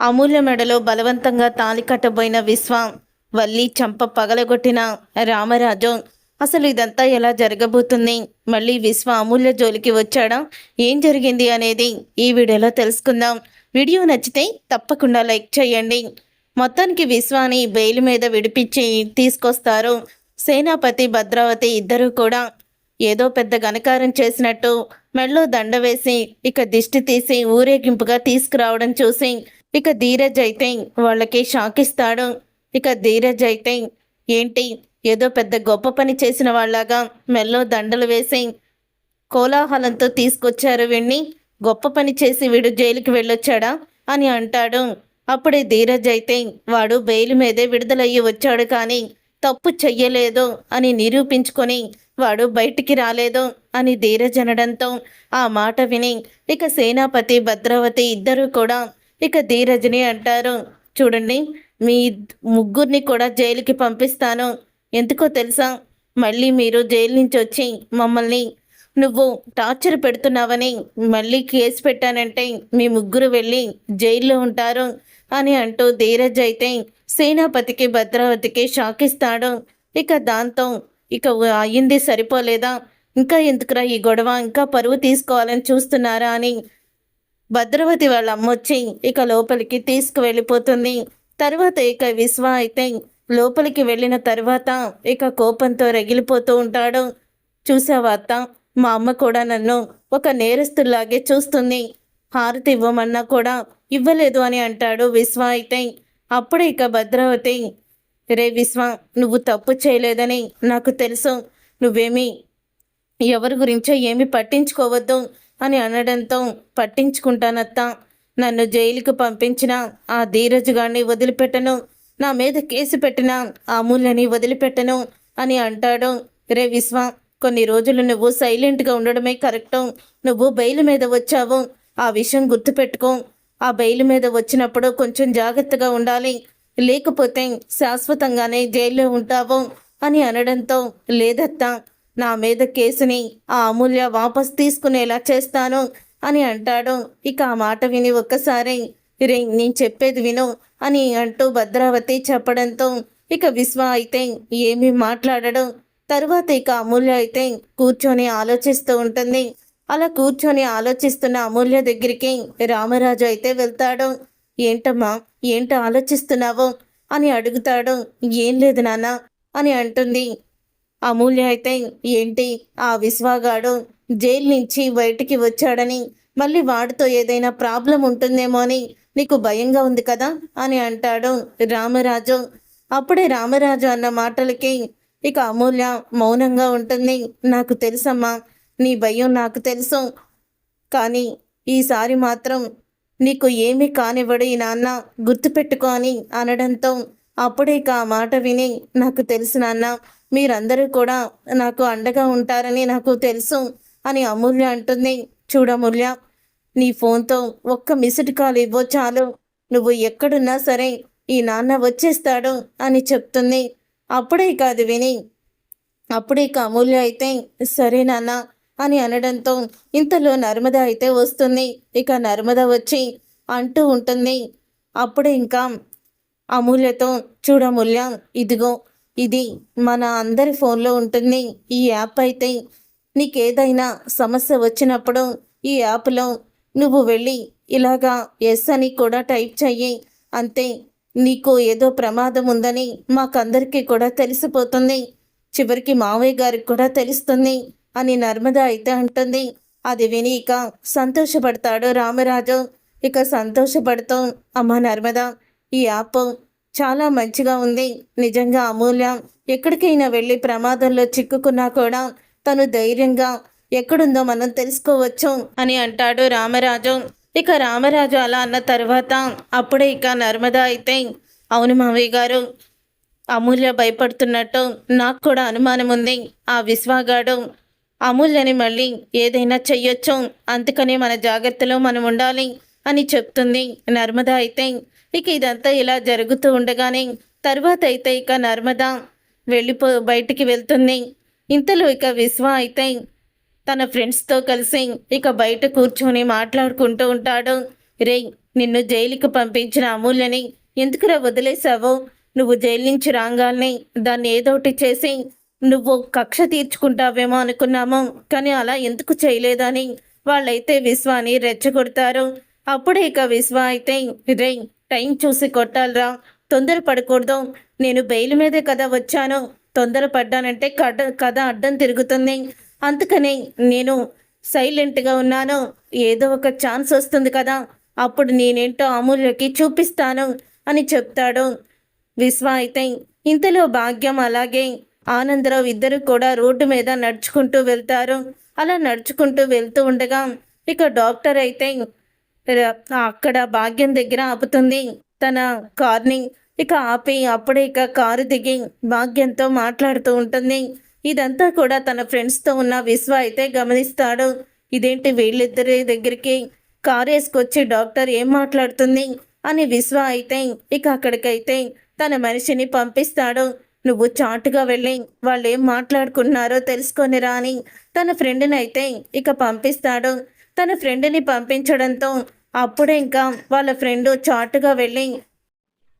అమూల్య మెడలో బలవంతంగా తాళి కట్టబోయిన విశ్వ, వల్లి చంప పగలగొట్టిన రామరాజు. అసలు ఇదంతా ఎలా జరగబోతుంది? మళ్ళీ విశ్వ అమూల్య జోలికి వచ్చాడా? ఏం జరిగింది అనేది ఈ వీడియోలో తెలుసుకుందాం. వీడియో నచ్చితే తప్పకుండా లైక్ చేయండి. మొత్తానికి విశ్వాని బెయిల్ మీద విడిపించి తీసుకొస్తారు. సేనాపతి, భద్రావతి ఇద్దరూ కూడా ఏదో పెద్ద ఘనకారం చేసినట్టు మెడలో దండ వేసి ఇక దిష్టి తీసి ఊరేగింపుగా తీసుకురావడం చూసి ఇక ధీరజ్ అయితే వాళ్ళకి షాక్ ఇస్తాడు. ఇక ధీరజ్ అయితే ఏంటి ఏదో పెద్ద గొప్ప పని చేసిన వాళ్ళగా మెడలో దండలు వేసి కోలాహలంతో తీసుకొచ్చారు వీణ్ణి, గొప్ప పని చేసి వీడు జైలుకి వెళ్ళొచ్చాడా అని అంటాడు. అప్పుడే ధీరజ్ అయితే వాడు బెయిల్ మీదే విడుదలయ్యి వచ్చాడు, కానీ తప్పు చెయ్యలేదు అని నిరూపించుకొని వాడు బయటికి రాలేదు అని ధీరజ్ అనడంతో ఆ మాట విని ఇక సేనాపతి, భద్రావతి ఇద్దరూ కూడా ఇక ధీరజ్ని అంటారు, చూడండి మీ ముగ్గురిని కూడా జైలుకి పంపిస్తాను. ఎందుకో తెలుసా, మళ్ళీ మీరు జైలు నుంచి వచ్చి మమ్మల్ని నువ్వు టార్చర్ పెడుతున్నావని మళ్ళీ కేసు పెట్టానంటే మీ ముగ్గురు వెళ్ళి జైల్లో ఉంటారు అని అంటూ ధీరజ్ అయితే సేనాపతికి, భద్రావతికి షాక్ ఇస్తాడు. ఇక దాంతో ఇక అయ్యింది సరిపోలేదా, ఇంకా ఎందుకురా ఈ గొడవ, ఇంకా పరువు తీసుకోవాలని చూస్తున్నారా అని భద్రావతి వాళ్ళ అమ్మొచ్చి ఇక లోపలికి తీసుకువెళ్ళిపోతుంది. తర్వాత ఇక విశ్వ అయితే లోపలికి వెళ్ళిన తర్వాత ఇక కోపంతో రగిలిపోతూ ఉంటాడు. చూసావా అత్త, మా అమ్మ కూడా నన్ను ఒక నేరస్తులాగే చూస్తుంది, హారతి ఇవ్వమన్నా కూడా ఇవ్వలేదు అని అంటాడు విశ్వ అయితే. అప్పుడే ఇక భద్రావతి, రే విశ్వ, నువ్వు తప్పు చేయలేదని నాకు తెలుసు, నువ్వేమీ ఎవరి గురించో ఏమి పట్టించుకోవద్దు అని అనడంతో, పట్టించుకుంటానత్తా, నన్ను జైలుకు పంపించిన ఆ ధీరజ్ గారిని వదిలిపెట్టను, నా మీద కేసు పెట్టిన ఆ అమూల్యని వదిలిపెట్టను అని అంటాడు. రే విశ్వ, కొన్ని రోజులు నువ్వు సైలెంట్గా ఉండడమే కరెక్టు. నువ్వు బెయిల్ మీద వచ్చావు, ఆ విషయం గుర్తుపెట్టుకో. ఆ బెయిల్ మీద వచ్చినప్పుడు కొంచెం జాగ్రత్తగా ఉండాలి, లేకపోతే శాశ్వతంగానే జైల్లో ఉంటావు అని అనడంతో, లేదత్తా, నా మీద కేసుని ఆ అమూల్య వాపస్ తీసుకునేలా చేస్తాను అని అంటాడు. ఇక ఆ మాట విని ఒక్కసారి రే నేను చెప్పేది విను అని అంటూ భద్రావతి చెప్పడంతో ఇక విశ్వ అయితే ఏమీ మాట్లాడడు. తరువాత ఇక అమూల్య అయితే కూర్చొని ఆలోచిస్తూ ఉంటుంది. అలా కూర్చొని ఆలోచిస్తున్న అమూల్య దగ్గరికి రామరాజు అయితే వెళ్తాడు. ఏంటమ్మా, ఏంటి ఆలోచిస్తున్నావు అని అడుగుతాడు. ఏం లేదు నాన్న అని అంటుంది. అమూల్య అయితే ఏంటి, ఆ విశ్వగాడు జైలు నుంచి బయటికి వచ్చాడని మళ్ళీ వాడితో ఏదైనా ప్రాబ్లం ఉంటుందేమో అని నీకు భయంగా ఉంది కదా అని అంటాడు రామరాజు. అప్పుడే రామరాజు అన్న మాటలకి ఇక అమూల్య మౌనంగా ఉంటుంది. నాకు తెలుసమ్మా, నీ భయం నాకు తెలుసు, కానీ ఈసారి మాత్రం నీకు ఏమీ కానివ్వడు ఈ నాన్న, గుర్తుపెట్టుకో అని అనడంతో అప్పుడే ఇక ఆ మాట విని, నాకు తెలుసు నాన్న, మీరందరూ కూడా నాకు అండగా ఉంటారని నాకు తెలుసు అని అమూల్య అంటుంది. చూడమూల్య, నీ ఫోన్తో ఒక్క మిస్డ్ కాల్ ఇవ్వో చాలు, నువ్వు ఎక్కడున్నా సరే ఈ నాన్న వచ్చేస్తాడు అని చెప్తుంది. అప్పుడే ఇక అది విని అప్పుడే ఇక అమూల్య అయితే సరే నాన్న అని అనడంతో ఇంతలో నర్మద అయితే వస్తుంది. ఇక నర్మద వచ్చి అంటూ ఉంటుంది. అప్పుడే ఇంకా అమూల్యతో, చూడమూల్య, ఇదిగో ఇది మన అందరి ఫోన్లో ఉంటుంది ఈ యాప్ అయితే, నీకేదైనా సమస్య వచ్చినప్పుడు ఈ యాప్లో నువ్వు వెళ్ళి ఇలాగా ఎస్ అని కూడా టైప్ చెయ్యి, అంతే, నీకు ఏదో ప్రమాదం ఉందని మాకందరికీ కూడా తెలిసిపోతుంది, చివరికి మావయ్య గారికి కూడా తెలుస్తుంది అని నర్మద అయితే అంటుంది. అది విని ఇక సంతోషపడతాడు రామరాజు. ఇక సంతోషపడుతూ, అమ్మ నర్మద, ఈ యాప్ చాలా మంచిగా ఉంది, నిజంగా అమూల్య ఎక్కడికైనా వెళ్ళి ప్రమాదంలో చిక్కుకున్నా కూడా తను ధైర్యంగా ఎక్కడుందో మనం తెలుసుకోవచ్చు అని అంటాడు రామరాజు. ఇక రామరాజు అలా అన్న తర్వాత అప్పుడే ఇక నర్మద అయితే, అవును మావయ్య గారు, అమూల్య భయపడుతున్నట్టు నాకు కూడా అనుమానం ఉంది, ఆ విశ్వగాడు అమూల్యని మళ్ళీ ఏదైనా చెయ్యొచ్చు, అందుకని మన జాగ్రత్తలో మనం ఉండాలి అని చెప్తుంది నర్మద అయితే. ఇక ఇదంతా ఇలా జరుగుతూ ఉండగానే తర్వాత అయితే ఇక నర్మద బయటికి వెళ్తుంది. ఇంతలో ఇక విశ్వ అయితే తన ఫ్రెండ్స్తో కలిసి ఇక బయట కూర్చొని మాట్లాడుకుంటూ ఉంటాడు. రే, నిన్ను జైలుకి పంపించిన అమూల్యని ఎందుకురా వదిలేశావో? నువ్వు జైలు నుంచి రాగానే దాన్ని ఏదోటి చేసి నువ్వు కక్ష తీర్చుకుంటావేమో అనుకున్నాము, కానీ అలా ఎందుకు చేయలేదని వాళ్ళైతే విశ్వాని రెచ్చగొడతారు. అప్పుడే ఇక విశ్వ అయితే, రే టైం చూసి కొట్టాలరా, తొందర పడకూడదు, నేను బెయిల్ మీదే కదా వచ్చాను, తొందర పడ్డానంటే కథ అడ్డం తిరుగుతుంది, అందుకని నేను సైలెంట్గా ఉన్నాను, ఏదో ఒక ఛాన్స్ వస్తుంది కదా, అప్పుడు నేనేంటో అమూల్యకి చూపిస్తాను అని చెప్తాడు విశ్వ అయితే. ఇంతలో భాగ్యం అలాగే ఆనందరావు ఇద్దరు కూడా రోడ్డు మీద నడుచుకుంటూ వెళ్తారు. అలా నడుచుకుంటూ వెళ్తూ ఉండగా ఇక డాక్టర్ అయితే అక్కడ భాగ్యం దగ్గర ఆపుతుంది తన కార్ని. ఇక ఆపి అప్పుడే ఇక కారు దిగి భాగ్యంతో మాట్లాడుతూ ఉంటుంది. ఇదంతా కూడా తన ఫ్రెండ్స్తో ఉన్న విశ్వ అయితే గమనిస్తాడు. ఇదేంటి వీళ్ళిద్దరి దగ్గరికి కారు వేసుకొచ్చి డాక్టర్ ఏం మాట్లాడుతుంది అని విశ్వ అయితే ఇక అక్కడికైతే తన మనిషిని పంపిస్తాడు. నువ్వు చాటుగా వెళ్ళి వాళ్ళు ఏం మాట్లాడుకున్నారో తెలుసుకొనిరా అని తన ఫ్రెండ్ని అయితే ఇక పంపిస్తాడు. తన ఫ్రెండ్ని పంపించడంతో అప్పుడే ఇంకా వాళ్ళ ఫ్రెండ్ చాటుగా వెళ్ళి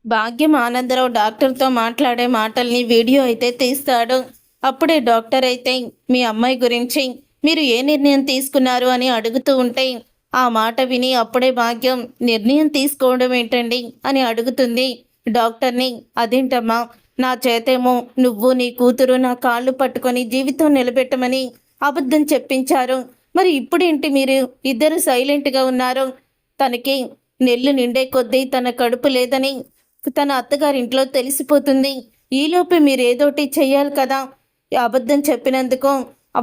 భాగ్యం ఆనందరావు డాక్టర్తో మాట్లాడే మాటల్ని వీడియో అయితే తీస్తాడు. అప్పుడే డాక్టర్ అయితే మీ అమ్మాయి గురించి మీరు ఏ నిర్ణయం తీసుకున్నారు అని అడుగుతూ ఉంటే ఆ మాట విని అప్పుడే భాగ్యం నిర్ణయం తీసుకోవడం ఏంటండి అని అడుగుతుంది డాక్టర్ని. అదేంటమ్మా, నా చేతేమో నువ్వు నీ కూతురు నా కాళ్ళు పట్టుకొని జీవితం నిలబెట్టమని అబద్ధం చెప్పించారు, మరి ఇప్పుడేంటి మీరు ఇద్దరు సైలెంట్గా ఉన్నారు? తనకి నెల్లు నిండే కొద్దీ తన కడుపు లేదని తన అత్తగారింట్లో తెలిసిపోతుంది, ఈలోపే మీరు ఏదోటి చెయ్యాలి కదా. అబద్ధం చెప్పినందుకు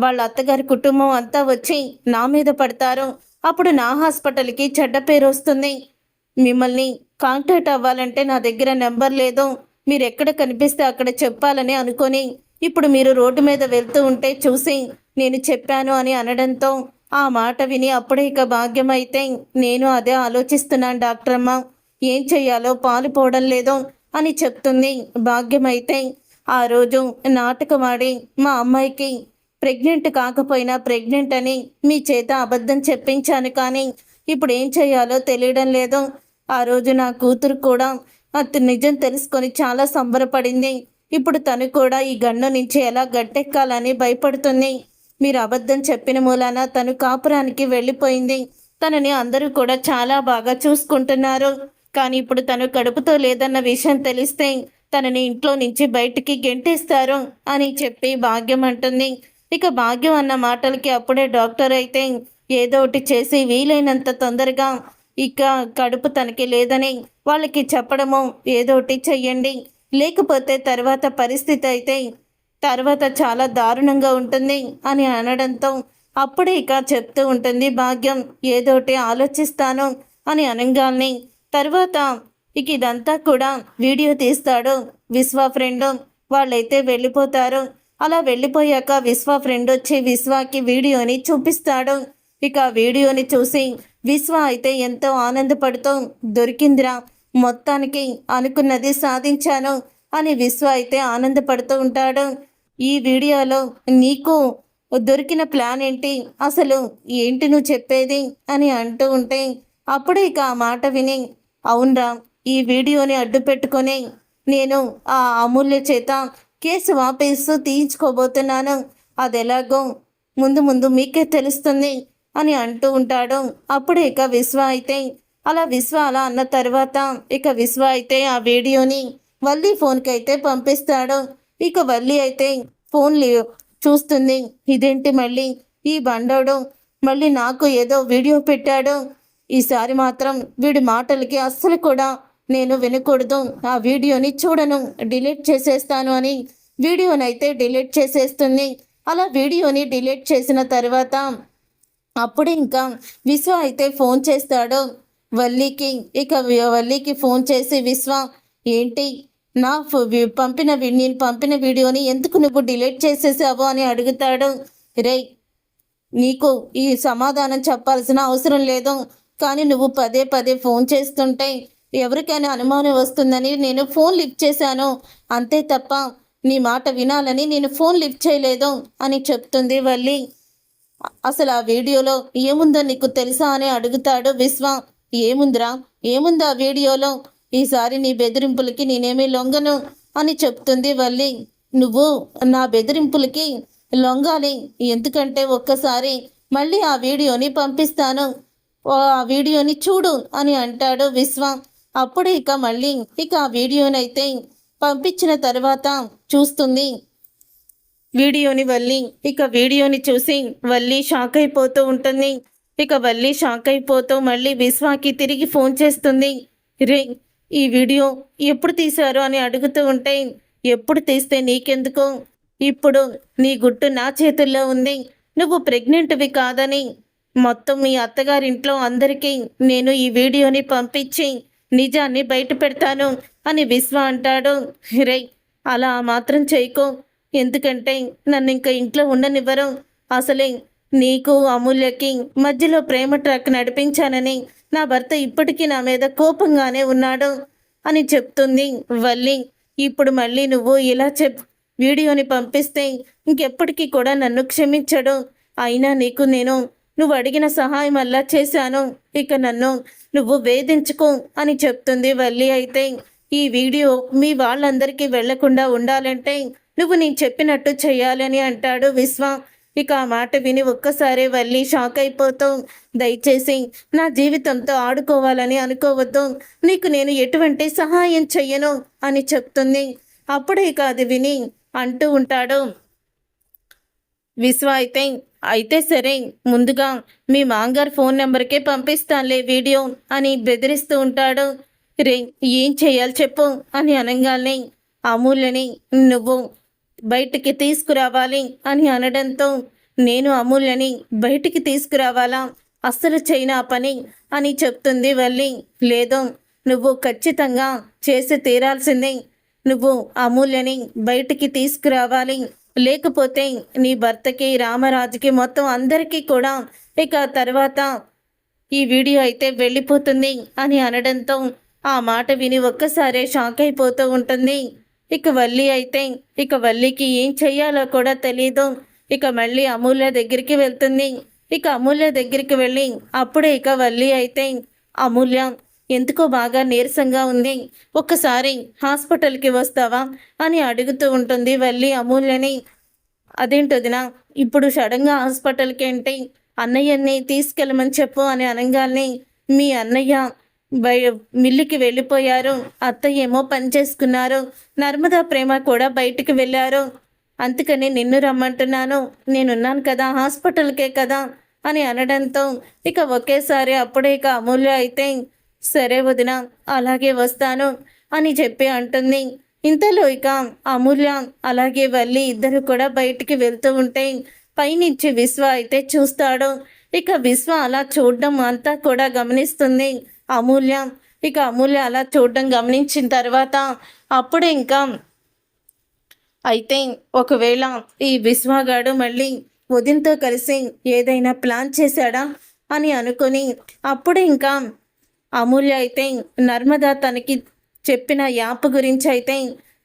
వాళ్ళ అత్తగారి కుటుంబం అంతా వచ్చి నా మీద పడతారు, అప్పుడు నా హాస్పిటల్కి చెడ్డ పేరు వస్తుంది. మిమ్మల్ని కాంటాక్ట్ అవ్వాలంటే నా దగ్గర నెంబర్ లేదు, మీరు ఎక్కడ కనిపిస్తే అక్కడ చెప్పాలని అనుకొని ఇప్పుడు మీరు రోడ్డు మీద వెళ్తూ ఉంటే చూసి నేను చెప్పాను అని అనడంతో ఆ మాట విని అప్పుడే ఇక భాగ్యం అయితే నేను అదే ఆలోచిస్తున్నాను డాక్టర్ అమ్మ, ఏం చెయ్యాలో పాలుపోవడం లేదు అని చెప్తుంది. భాగ్యం అయితే ఆ రోజు నాటకం ఆడి మా అమ్మాయికి ప్రెగ్నెంట్ కాకపోయినా ప్రెగ్నెంట్ అని మీ చేత అబద్ధం చెప్పించాను, కానీ ఇప్పుడు ఏం చేయాలో తెలియడం లేదు. ఆ రోజు నా కూతురు కూడా అతను నిజం తెలుసుకొని చాలా సంబరపడింది, ఇప్పుడు తను కూడా ఈ గండు నుంచి ఎలా గట్టెక్కాలని భయపడుతుంది. మీరు అబద్ధం చెప్పిన మూలాన తను కాపురానికి వెళ్ళిపోయింది, తనని అందరూ కూడా చాలా బాగా చూసుకుంటున్నారు, కానీ ఇప్పుడు తను కడుపుతో లేదన్న విషయం తెలిస్తే తనని ఇంట్లో నుంచి బయటికి గెంటేస్తారు అని చెప్పి భాగ్యం అంటుంది. ఇక భాగ్యం అన్న మాటలకి అప్పుడే డాక్టర్ అయితే ఏదో ఒకటి చేసి వీలైనంత తొందరగా ఇక కడుపు తనకి లేదని వాళ్ళకి చెప్పడము ఏదో ఒకటి చెయ్యండి, లేకపోతే తర్వాత పరిస్థితి అయితే తర్వాత చాలా దారుణంగా ఉంటుంది అని అనడంతో అప్పుడే ఇక చెప్తూ ఉంటుంది భాగ్యం ఏదోటి ఆలోచిస్తాను అని అనగానే తర్వాత ఇక ఇదంతా కూడా వీడియో తీస్తాడు విశ్వ ఫ్రెండ్. వాళ్ళైతే వెళ్ళిపోతారు. అలా వెళ్ళిపోయాక విశ్వ ఫ్రెండ్ వచ్చి విశ్వాకి వీడియోని చూపిస్తాడు. ఇక వీడియోని చూసి విశ్వ అయితే ఎంతో ఆనందపడుతూ దొరికిందిరా, మొత్తానికి అనుకున్నది సాధించాను అని విశ్వ అయితే ఆనందపడుతూ ఉంటాడు. ఈ వీడియోలో నీకు దొరికిన ప్లాన్ ఏంటి, అసలు ఏంటి నువ్వు చెప్పేది అని అంటూ ఉంటే అప్పుడే ఇక ఆ మాట విని అవునరా, ఈ వీడియోని అడ్డు పెట్టుకొని నేను ఆ అమూల్య చేత కేసు వాపేసు తీయించుకోబోతున్నాను, అది ఎలాగో ముందు ముందు మీకే తెలుస్తుంది అని అంటూ ఉంటాడు. అప్పుడు ఇక విశ్వ అయితే విశ్వ అలా అన్న తర్వాత ఇక విశ్వ అయితే ఆ వీడియోని వల్లి ఫోన్కి అయితే పంపిస్తాడు. ఇక వల్లి అయితే ఫోన్ చూస్తుంది. ఇదేంటి మళ్ళీ ఈ బండోడు మళ్ళీ నాకు ఏదో వీడియో పెట్టాడు, ఈసారి మాత్రం వీడి మాటలకి అస్సలు కూడా నేను వినకూడదు, ఆ వీడియోని చూడను, డిలీట్ చేసేస్తాను అని వీడియోని అయితే డిలీట్ చేసేస్తుంది. అలా వీడియోని డిలీట్ చేసిన తర్వాత అప్పుడు ఇంకా విశ్వ అయితే ఫోన్ చేస్తాడు వల్లికి. ఇక వల్లికి ఫోన్ చేసి విశ్వ ఏంటి నేను పంపిన వీడియోని ఎందుకు నువ్వు డిలీట్ చేసేసావు అని అడుగుతాడు. రే, నీకు ఈ సమాధానం చెప్పాల్సిన అవసరం లేదు, కానీ నువ్వు పదే పదే ఫోన్ చేస్తుంటే ఎవరికైనా అనుమానం వస్తుందని నేను ఫోన్ లిఫ్ట్ చేశాను, అంతే తప్ప నీ మాట వినాలని నేను ఫోన్ లిఫ్ట్ చేయలేదు అని చెప్తుంది వల్లి. అసలు ఆ వీడియోలో ఏముందో నీకు తెలుసా అని అడుగుతాడు విశ్వ. ఏముందిరా, ఏముంది ఆ వీడియోలో? ఈసారి నీ బెదిరింపులకి నేనేమీ లొంగను అని చెప్తుంది వల్లి. నువ్వు నా బెదిరింపులకి లొంగాలి, ఎందుకంటే ఒక్కసారి మళ్ళీ ఆ వీడియోని పంపిస్తాను, ఆ వీడియోని చూడు అని అంటాడు విశ్వ. అప్పుడు ఇక మళ్ళీ ఆ వీడియోనైతే పంపించిన తర్వాత చూస్తుంది వీడియోని వల్లి. ఇక వీడియోని చూసి వల్లి షాక్ అయిపోతూ ఉంటుంది. ఇక వల్లి షాక్ అయిపోతూ మళ్ళీ విశ్వాకి తిరిగి ఫోన్ చేస్తుంది. రే, ఈ వీడియో ఎప్పుడు తీశారు అని అడుగుతూ ఉంటే, ఎప్పుడు తీస్తే నీకెందుకు, ఇప్పుడు నీ గుట్టు నా చేతుల్లో ఉంది, నువ్వు ప్రెగ్నెంట్వి కాదని మొత్తం మీ అత్తగారింట్లో అందరికీ నేను ఈ వీడియోని పంపించి నిజాన్ని బయట పెడతాను అని విశ్వ అంటాడు. రే, అలా మాత్రం చేయకు, ఎందుకంటే నన్ను ఇంకా ఇంట్లో ఉండనివ్వరు. అసలే నీకు అమూల్యకి మధ్యలో ప్రేమ ట్రక్ నడిపించానని నా భర్త ఇప్పటికీ నా మీద కోపంగానే ఉన్నాడు అని చెప్తుంది వల్లి. ఇప్పుడు మళ్ళీ నువ్వు ఇలా వీడియోని పంపిస్తే ఇంకెప్పటికీ కూడా నన్ను క్షమించడు. అయినా నీకు నేను నువ్వు అడిగిన సహాయం అలా చేశాను, ఇక నన్ను నువ్వు వేధించుకో అని చెప్తుంది వల్లి. అయితే ఈ వీడియో మీ వాళ్ళందరికీ వెళ్లకుండా ఉండాలంటే నువ్వు నేను చెప్పినట్టు చెయ్యాలని అంటాడు విశ్వ. ఇక ఆ మాట విని ఒక్కసారి వల్లి షాక్ అయిపోతూ, దయచేసి నా జీవితంతో ఆడుకోవాలని అనుకోవద్దు, నీకు నేను ఎటువంటి సహాయం చెయ్యను అని చెప్తుంది. అప్పుడే ఇక అది విని అంటూ ఉంటాడు విశ్వ. అయితే సరే, ముందుగా మీ మాంగారు ఫోన్ నెంబర్కే పంపిస్తానులే వీడియో అని బెదిరిస్తూ ఉంటాడు. రే, ఏం చెయ్యాలి చెప్పు అని అనగానే అమూల్యని నువ్వు బయటికి తీసుకురావాలి అని అనడంతో, నేను అమూల్యని బయటికి తీసుకురావాలా, అస్సలు చేయనా పని అని చెప్తుంది వల్లి. లేదు, నువ్వు ఖచ్చితంగా చేసి తీరాల్సిందే, నువ్వు అమూల్యని బయటికి తీసుకురావాలి, లేకపోతే నీ భర్తకి రామరాజుకి మొత్తం అందరికీ కూడా ఇక తర్వాత ఈ వీడియో అయితే వెళ్ళిపోతుంది అని అనడంతో ఆ మాట విని ఒక్కసారే షాక్ అయిపోతూ ఉంటుంది. ఇక వల్లికి ఏం చెయ్యాలో కూడా తెలీదు. ఇక మళ్ళీ అమూల్య దగ్గరికి వెళ్తుంది. ఇక అమూల్య దగ్గరికి వెళ్ళి అప్పుడే ఇక వల్లి అయితే, అమూల్య ఎందుకో బాగా నీరసంగా ఉంది, ఒక్కసారి హాస్పిటల్కి వస్తావా అని అడుగుతూ ఉంటుంది వల్లి అమూల్యని. అదేంటొదినా, ఇప్పుడు సడన్గా హాస్పిటల్కి అంటే అన్నయ్యని తీసుకెళ్ళమని చెప్పు అని అనగానే, మీ అన్నయ్య మిల్లుకి వెళ్ళిపోయారు, అత్తయ్య ఏమో పని చేసుకున్నారు, నర్మదా ప్రేమ కూడా బయటికి వెళ్ళారు, అందుకని నిన్ను రమ్మంటున్నాను, నేనున్నాను కదా హాస్పిటల్కే కదా అని అనడంతో ఇక ఒకేసారి అప్పుడే ఇక అమూల్య అయితే, సరే వదిన, అలాగే వస్తాను అని చెప్పి అంటుంది. ఇంతలో ఇక అమూల్య అలాగే వల్లి ఇద్దరు కూడా బయటికి వెళ్తూ ఉంటే పైనుంచి విశ్వ అయితే చూస్తాడు. ఇక విశ్వ అలా చూడడం అంతా కూడా గమనిస్తుంది అమూల్య. ఇక అమూల్య అలా చూడడం గమనించిన తర్వాత అప్పుడే ఇంకా అయితే ఒకవేళ ఈ విశ్వగాడు మళ్ళీ వదినతో కలిసి ఏదైనా ప్లాన్ చేశాడా అని అనుకుని అప్పుడే ఇంకా అమూల్య అయితే నర్మదా తనకి చెప్పిన యాప్ గురించి అయితే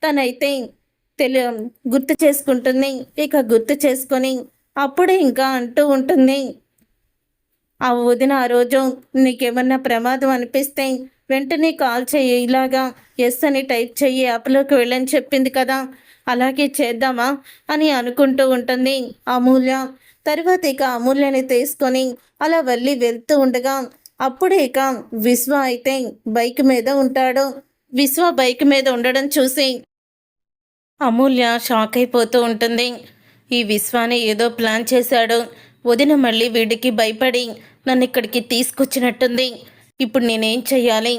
తనైతే గుర్తు చేసుకుంటుంది. ఇక గుర్తు చేసుకొని అప్పుడే ఇంకా అంటూ ఉంటుంది, ఆ వదిన ఆ రోజు నీకేమన్నా ప్రమాదం అనిపిస్తే వెంటనే కాల్ చెయ్యి, ఇలాగా ఎస్ అని టైప్ చెయ్యి, యాప్లోకి వెళ్ళని చెప్పింది కదా, అలాగే చేద్దామా అని అనుకుంటూ ఉంటుంది అమూల్య. తర్వాత ఇక అమూల్యని తీసుకొని అలా వెళ్ళి వెళ్తూ ఉండగా అప్పుడే ఇక విశ్వ అయితే బైక్ మీద ఉంటాడు. విశ్వ బైక్ మీద ఉండడం చూసి అమూల్య షాక్ అయిపోతూ ఉంటుంది. ఈ విశ్వాని ఏదో ప్లాన్ చేశాడు, వదిన మళ్ళీ వీడికి భయపడి నన్ను ఇక్కడికి తీసుకొచ్చినట్టుంది, ఇప్పుడు నేనేం చెయ్యాలి,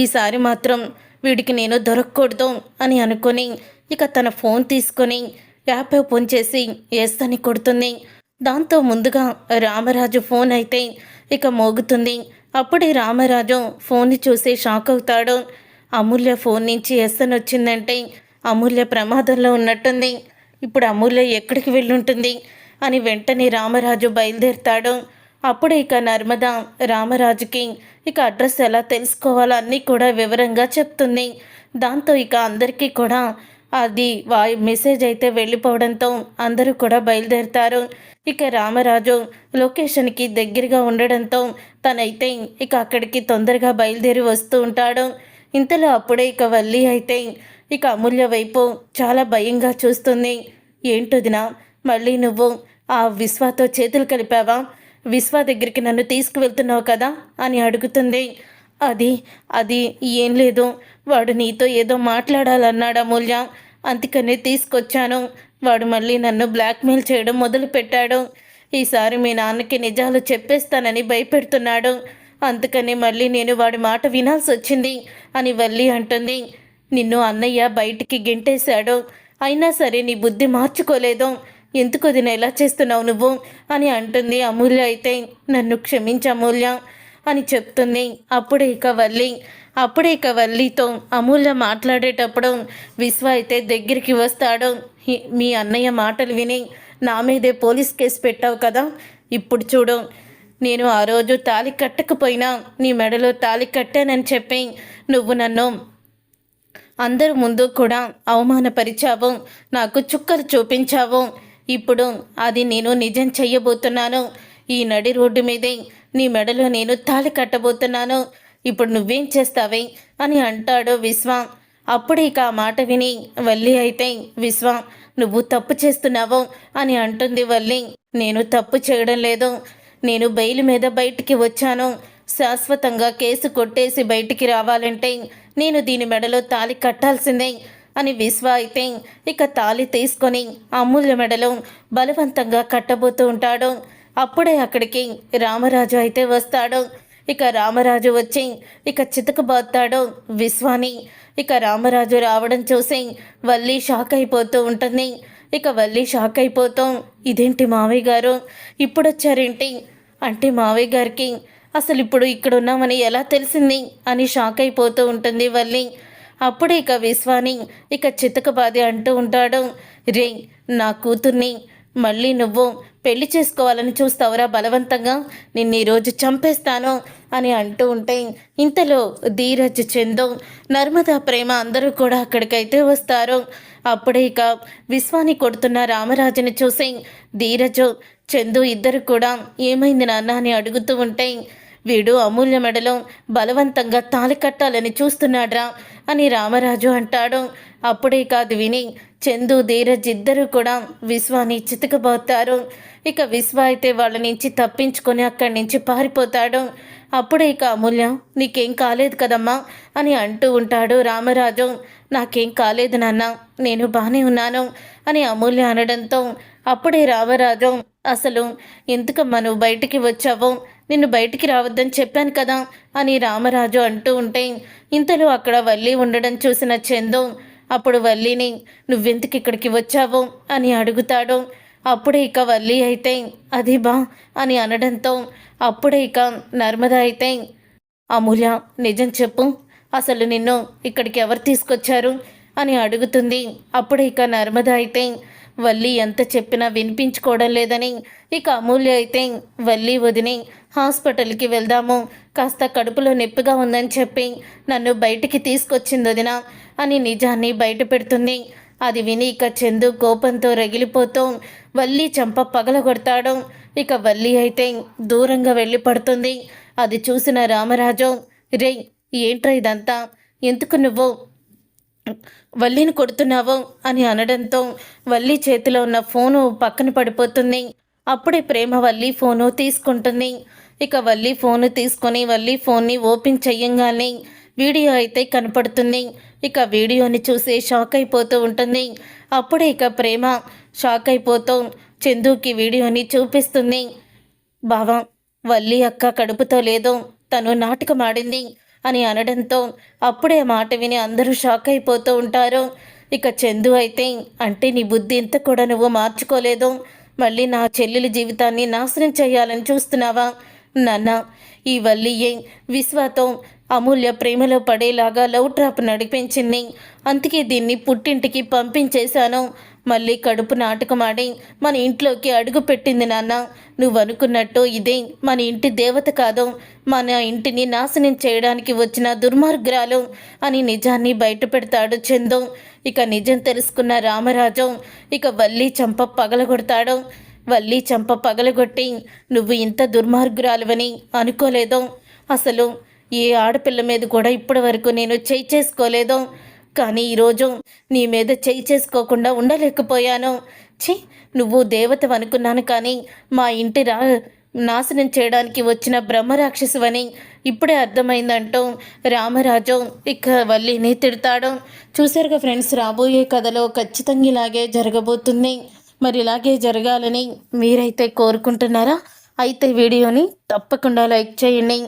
ఈసారి మాత్రం వీడికి నేను దొరకకూడదు అని అనుకొని ఇక తన ఫోన్ తీసుకొని యాప్ ఓపెన్ చేసి ఎస్ అని కొడుతుంది. దాంతో ముందుగా రామరాజు ఫోన్ అయితే ఇక మోగుతుంది. అప్పుడే రామరాజు ఫోన్ని చూసి షాక్ అవుతాడు. అమూల్య ఫోన్ నుంచి ఎస్ అని వచ్చిందంటే అమూల్య ప్రమాదంలో ఉన్నట్టుంది, ఇప్పుడు అమూల్య ఎక్కడికి వెళ్ళుంటుంది అని వెంటనే రామరాజు బయలుదేరుతాడు. అప్పుడే ఇక నర్మద రామరాజుకి ఇక అడ్రస్ ఎలా తెలుసుకోవాలో అన్నీ కూడా వివరంగా చెప్తుంది. దాంతో ఇక అందరికీ కూడా అది మెసేజ్ అయితే వెళ్ళిపోవడంతో అందరూ కూడా బయలుదేరుతారు. ఇక రామరాజు లొకేషన్కి దగ్గరగా ఉండడంతో తనైతే ఇక అక్కడికి తొందరగా బయలుదేరి వస్తూ ఉంటాడు. ఇంతలో అప్పుడే ఇక వల్లి అయితే ఇక అమూల్య వైపు చాలా భయంగా చూస్తుంది. ఏంటొదినా, మళ్ళీ నువ్వు ఆ విశ్వాతో చేతులు కలిపావా? విశ్వ దగ్గరికి నన్ను తీసుకువెళ్తున్నావు కదా అని అడుగుతుంది. అది అది ఏం లేదు, వాడు నీతో ఏదో మాట్లాడాలన్నాడు అమూల్య, అందుకనే తీసుకొచ్చాను. వాడు మళ్ళీ నన్ను బ్లాక్మెయిల్ చేయడం మొదలుపెట్టాడు. ఈసారి మీ నాన్నకి నిజాలు చెప్పేస్తానని భయపెడుతున్నాడు. అందుకని మళ్ళీ నేను వాడి మాట వినాల్సి వచ్చింది అని వల్లి అంటుంది. నిన్ను అన్నయ్య బయటికి గెంటేశాడు, అయినా సరే నీ బుద్ధి మార్చుకోలేదు. ఎందుకు వదిన ఎలా చేస్తున్నావు నువ్వు అని అంటుంది. అమూల్య అయితే నన్ను క్షమించు అమూల్య అని చెప్తుంది. అప్పుడే ఇక వల్లితో అమూల్య మాట్లాడేటప్పుడు విశ్వ అయితే దగ్గరికి వస్తాడు. మీ అన్నయ్య మాటలు విని నా మీదే పోలీస్ కేసు పెట్టావు కదా, ఇప్పుడు చూడు, నేను ఆ రోజు తాళి కట్టకపోయినా నీ మెడలో తాళి కట్టానని చెప్పి నువ్వు నన్ను అందరి ముందు కూడా అవమానపరిచావు, నాకు చుక్కలు చూపించావు. ఇప్పుడు అది నేను నిజం చెయ్యబోతున్నాను. ఈ నడి రోడ్డు మీదే నీ మెడలో నేను తాళి కట్టబోతున్నాను. ఇప్పుడు నువ్వేం చేస్తావే అని అంటాడు విశ్వ. అప్పుడు ఇక ఆ మాట విని వల్లి అయితే విశ్వ నువ్వు తప్పు చేస్తున్నావు అని అంటుంది. వల్లి నేను తప్పు చేయడం లేదు, నేను బెయిల్ మీద బయటికి వచ్చాను. శాశ్వతంగా కేసు కొట్టేసి బయటికి రావాలంటే నేను దీని మెడలో తాళి కట్టాల్సిందే అని విశ్వ అయితే ఇక తాళి తీసుకొని అమూల్య మెడలో బలవంతంగా కట్టబోతూ ఉంటాడు. అప్పుడే అక్కడికి రామరాజు అయితే వస్తాడు. ఇక రామరాజు వచ్చి ఇక చితకబోతాడు విశ్వాని. ఇక రామరాజు రావడం చూసి వల్లి షాక్ అయిపోతూ ఉంటుంది. ఇక వల్లి షాక్ అయిపోతూ ఇదేంటి మావయ్య గారు ఇప్పుడొచ్చారేంటి, అంటే మావయ్య గారికి అసలు ఇప్పుడు ఇక్కడున్నామని ఎలా తెలిసింది అని షాక్ అయిపోతూ ఉంటుంది వల్లి. అప్పుడు ఇక విశ్వాని ఇక చితకబాది అంటూ ఉంటాడు. రే, నా కూతుర్ని మళ్ళీ నువ్వు పెళ్లి చేసుకోవాలని చూస్తావురా బలవంతంగా, నిన్ను ఈరోజు చంపేస్తాను అని అంటూ ఉంటే ఇంతలో ధీరజ్, చందు, నర్మదా, ప్రేమ అందరూ కూడా అక్కడికైతే వస్తారు. అప్పుడే ఇక విశ్వాని కొడుతున్న రామరాజుని చూసి ధీరజ్, చందు ఇద్దరు కూడా ఏమైంది నాన్న అని అడుగుతూ ఉంటే వీడు అమూల్య మెడలో బలవంతంగా తాళి కట్టాలని చూస్తున్నాడ్రా అని రామరాజు అంటాడు. అప్పుడే కాదు విని చందు, ధీరజ్ ఇద్దరు కూడా విశ్వాని చితకబోతారు. ఇక విశ్వ అయితే వాళ్ళ నుంచి తప్పించుకొని అక్కడి నుంచి పారిపోతాడు. అప్పుడే ఇక అమూల్య నీకేం కాలేదు కదమ్మా అని అంటూ ఉంటాడు రామరాజు. నాకేం కాలేదు నాన్న, నేను బాగానే ఉన్నాను అని అమూల్య అనడంతో అప్పుడే రామరాజు అసలు ఎందుకమ్మా నువ్వు బయటికి వచ్చావు, నిన్ను బయటికి రావద్దని చెప్పాను కదా అని రామరాజు అంటూ ఉంటే ఇంతలో అక్కడ వల్లి ఉండడం చూసిన చందు అప్పుడు వల్లిని నువ్వెందుకు ఇక్కడికి వచ్చావు అని అడుగుతాడు. అప్పుడే ఇక వల్లి అయితే అది బా అని అనడంతో అప్పుడే ఇక నర్మద అయితే అమూల్య నిజం చెప్పు, అసలు నిన్ను ఇక్కడికి ఎవరు తీసుకొచ్చారు అని అడుగుతుంది. అప్పుడే ఇక నర్మద అయితే వల్లి ఎంత చెప్పినా వినిపించుకోవడం లేదని ఇక అమూల్య అయితే వల్లి వదిని హాస్పిటల్కి వెళ్దాము, కాస్త కడుపులో నొప్పిగా ఉందని చెప్పి నన్ను బయటికి తీసుకొచ్చింది వదిన అని నిజాన్ని బయట పెడుతుంది. అది విని ఇక చందు కోపంతో రగిలిపోతూ వల్లి చంప పగలగొడతాడు. ఇక వల్లి అయితే దూరంగా వెళ్ళి పడుతుంది. అది చూసిన రామరాజు రే ఏంట్రా ఇదంతా, ఎందుకు నువ్వు వల్లిని కొడుతున్నావు అని అనడంతో వల్లి చేతిలో ఉన్న ఫోను పక్కన పడిపోతుంది. అప్పుడే ప్రేమ వల్లి ఫోను తీసుకుంటుంది. ఇక వల్లి ఫోను తీసుకొని వల్లి ఫోన్ని ఓపెన్ చెయ్యంగానే వీడియో అయితే కనపడుతుంది. ఇక వీడియోని చూసి షాక్ అయిపోతూ ఉంటుంది. అప్పుడే ఇక ప్రేమ షాక్ అయిపోతూ చందుకి వీడియోని చూపిస్తుంది. బావా, వల్లి అక్క కడుపుతో లేదు, తను నాటకం ఆడింది అని అనడంతో అప్పుడే మాట విని అందరూ షాక్ అయిపోతూ ఉంటారు. ఇక చందు అయితే అంటే నీ బుద్ధి ఇంత కూడా నువ్వు మార్చుకోలేదు, మళ్ళీ నా చెల్లెలి జీవితాన్ని నాశనం చేయాలని చూస్తున్నావా నాన్న? ఈ వల్లియే విశ్వతో అమూల్య ప్రేమలో పడేలాగా లవ్ ట్రాప్ నడిపించింది, అందుకే దీన్ని పుట్టింటికి పంపించేశాను. మళ్ళీ కడుపు నాటకమాడి మన ఇంట్లోకి అడుగు పెట్టింది నాన్న. నువ్వు అనుకున్నట్టు ఇదే మన ఇంటి దేవత కాదు, మన ఇంటిని నాశనం చేయడానికి వచ్చిన దుర్మార్గురాలు అని నిజాన్ని బయట పెడతాడు చందు. ఇక నిజం తెలుసుకున్న రామరాజు ఇక వల్లి చంప పగలగొడతాడు. వల్లి చంప పగలగొట్టి నువ్వు ఇంత దుర్మార్గురాలువని అనుకోలేదో. అసలు ఏ ఆడపిల్ల మీద కూడా ఇప్పటి వరకు నేను చేయి చేసుకోలేదో. కానీ ఈరోజు నీ మీద చేయి చేసుకోకుండా ఉండలేకపోయాను. ఛీ, నువ్వు దేవతవనుకున్నాను, కానీ మా ఇంటి నాశనం చేయడానికి వచ్చిన బ్రహ్మరాక్షసువని ఇప్పుడే అర్థమైందంటూ రామరాజు ఇక వల్లిని తిడతాడు. చూసారుగా ఫ్రెండ్స్, రాబోయే కథలో ఖచ్చితంగా ఇలాగే జరగబోతుంది. మరి ఇలాగే జరగాలని మీరైతే కోరుకుంటున్నారా? అయితే వీడియోని తప్పకుండా లైక్ చేయండి.